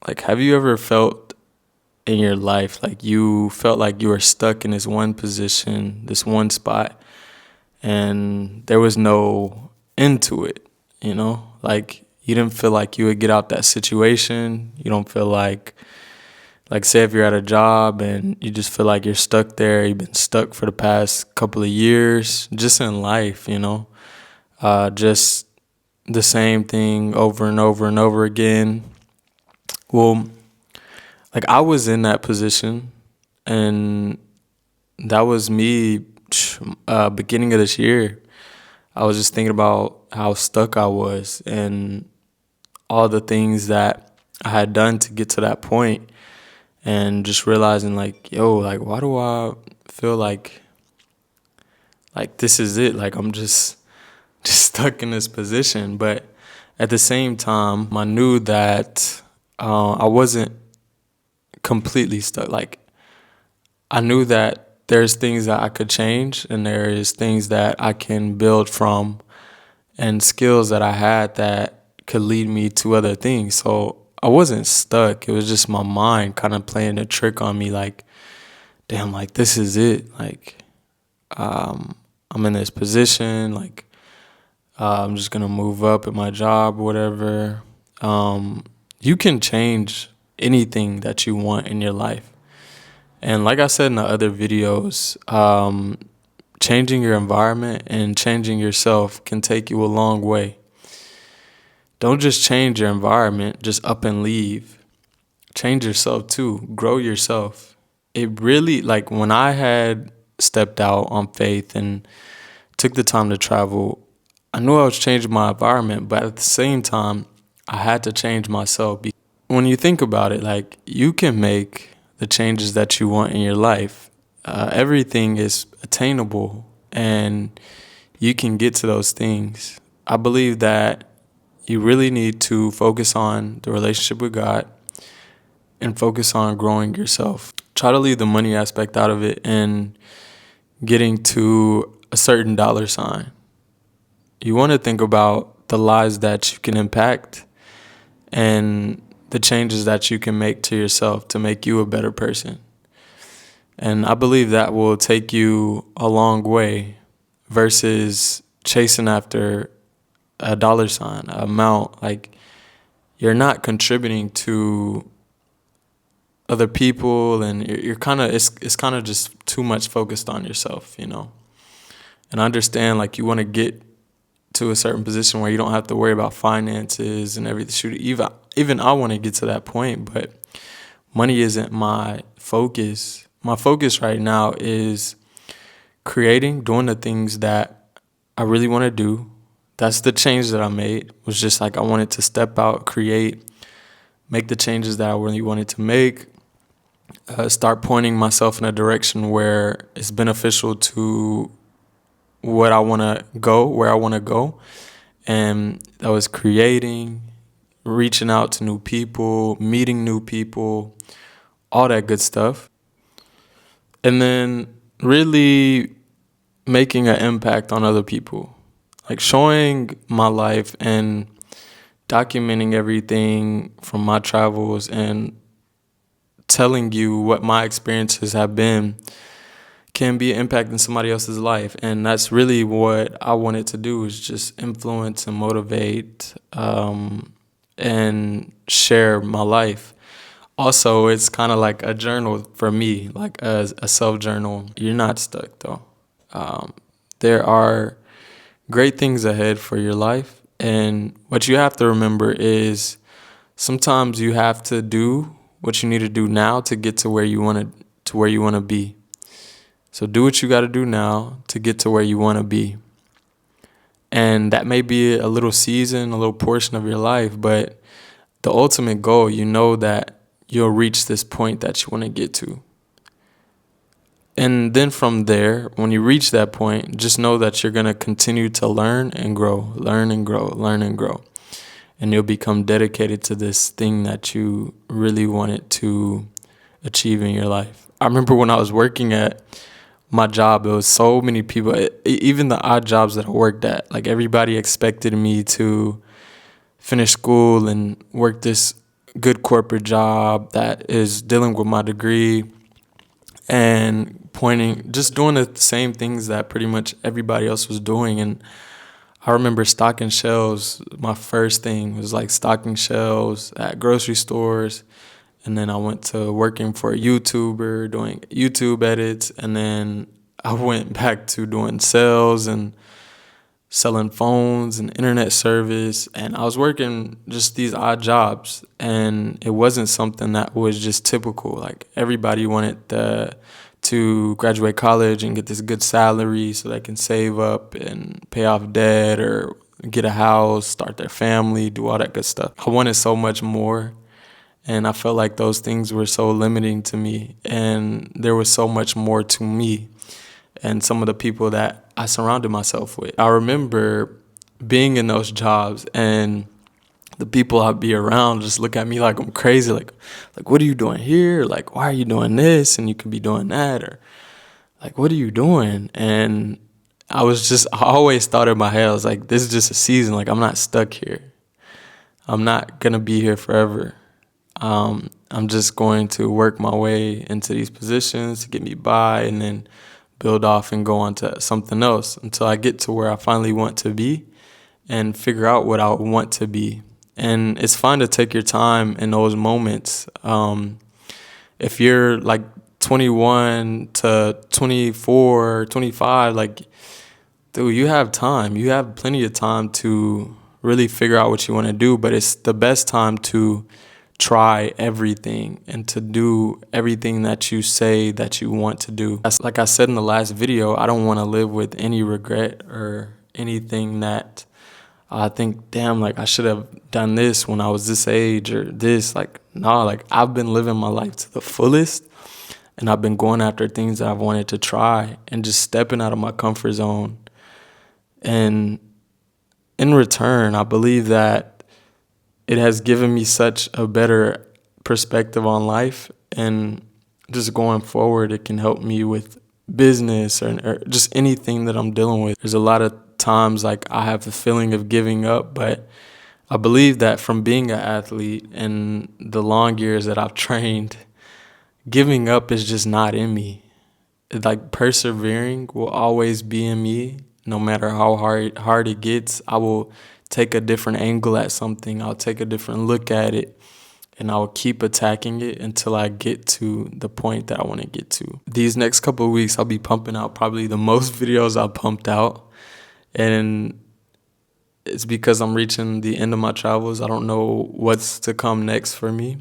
Like, have you ever felt in your life like you felt like you were stuck in this one position, this one spot, and there was no end to it, you know? Like, you didn't feel like you would get out that situation. You don't feel like, say if you're at a job and you just feel like you're stuck there, you've been stuck for the past couple of years, just in life, just the same thing over and over and over again. Well, like I was in that position, and that was me beginning of this year. I was just thinking about how stuck I was and all the things that I had done to get to that point, and just realizing like, yo, like why do I feel like this is it? Like I'm just just stuck in this position. But at the same time, I knew that I wasn't completely stuck. Like I knew that there's things that I could change, and there is things that I can build from, and skills that I had that could lead me to other things. So I wasn't stuck. It was just my mind kind of playing a trick on me, like, damn, like this is it. Like I'm in this position. Like I'm just gonna move up at my job, whatever. You can change anything that you want in your life. And like I said in the other videos, changing your environment and changing yourself can take you a long way. Don't just change your environment, just up and leave. Change yourself too. Grow yourself. It really, like when I had stepped out on faith and took the time to travel, I knew I was changing my environment, but at the same time, I had to change myself. When you think about it, like you can make the changes that you want in your life. Everything is attainable, and you can get to those things. I believe that you really need to focus on the relationship with God and focus on growing yourself. Try to leave the money aspect out of it and getting to a certain dollar sign. You want to think about the lives that you can impact and the changes that you can make to yourself to make you a better person. And I believe that will take you a long way versus chasing after a dollar sign, a amount. Like you're not contributing to other people, and you're kind of it's kind of just too much focused on yourself, And I understand like you want to get to a certain position where you don't have to worry about finances and everything. Shoot, even I want to get to that point, but money isn't my focus. My focus right now is doing the things that I really want to do. That's the change that I made. Was just like I wanted to step out, make the changes that I really wanted to make. Start pointing myself in a direction where it's beneficial to what I want to go, where I want to go. And that was creating, reaching out to new people, meeting new people, all that good stuff. And then really making an impact on other people, like showing my life and documenting everything from my travels and telling you what my experiences have been can be an impact in somebody else's life. And that's really what I wanted to do, is just influence and motivate and share my life. Also, it's kind of like a journal for me, like a self-journal. You're not stuck, though. There are great things ahead for your life. And what you have to remember is sometimes you have to do what you need to do now to get to where you want to be. So do what you got to do now to get to where you want to be. And that may be a little season, a little portion of your life, but the ultimate goal, you know that you'll reach this point that you want to get to. And then from there, when you reach that point, just know that you're going to continue to learn and grow, learn and grow, learn and grow. And you'll become dedicated to this thing that you really wanted to achieve in your life. I remember when I was working at my job, there was so many people, even the odd jobs that I worked at, like everybody expected me to finish school and work this good corporate job that is dealing with my degree and just doing the same things that pretty much everybody else was doing. And I remember stocking shelves. My first thing was like stocking shelves at grocery stores. And then I went to working for a YouTuber, doing YouTube edits. And then I went back to doing sales and selling phones and internet service. And I was working just these odd jobs. And it wasn't something that was just typical. Like everybody wanted to graduate college and get this good salary so they can save up and pay off debt or get a house, start their family, do all that good stuff. I wanted so much more. And I felt like those things were so limiting to me. And there was so much more to me and some of the people that I surrounded myself with. I remember being in those jobs and the people I'd be around just look at me like I'm crazy. Like, what are you doing here? Like, why are you doing this? And you could be doing that. Or like, what are you doing? And I always thought in my head, I was like, this is just a season. Like, I'm not stuck here. I'm not going to be here forever. I'm just going to work my way into these positions to get me by and then build off and go on to something else until I get to where I finally want to be and figure out what I want to be. And it's fine to take your time in those moments. If you're like 21 to 24, 25, like, dude, you have time. You have plenty of time to really figure out what you want to do, but it's the best time to try everything and to do everything that you say that you want to do. Like I said in the last video, I don't want to live with any regret or anything that I think, damn, like I should have done this when I was this age or this. Like, nah, like I've been living my life to the fullest and I've been going after things that I've wanted to try and just stepping out of my comfort zone. And in return, I believe that it has given me such a better perspective on life, and just going forward, it can help me with business or just anything that I'm dealing with. There's a lot of times like I have the feeling of giving up, but I believe that from being an athlete and the long years that I've trained, giving up is just not in me. Like persevering will always be in me. No matter how hard it gets, I will take a different angle at something. I'll take a different look at it, and I'll keep attacking it until I get to the point that I want to get to. These next couple of weeks, I'll be pumping out probably the most videos I've pumped out, and it's because I'm reaching the end of my travels. I don't know what's to come next for me.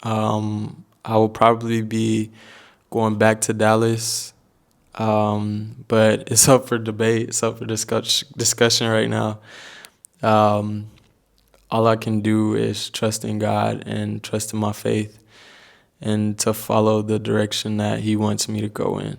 I will probably be going back to Dallas, but it's up for debate. It's up for discussion right now. All I can do is trust in God and trust in my faith and to follow the direction that He wants me to go in.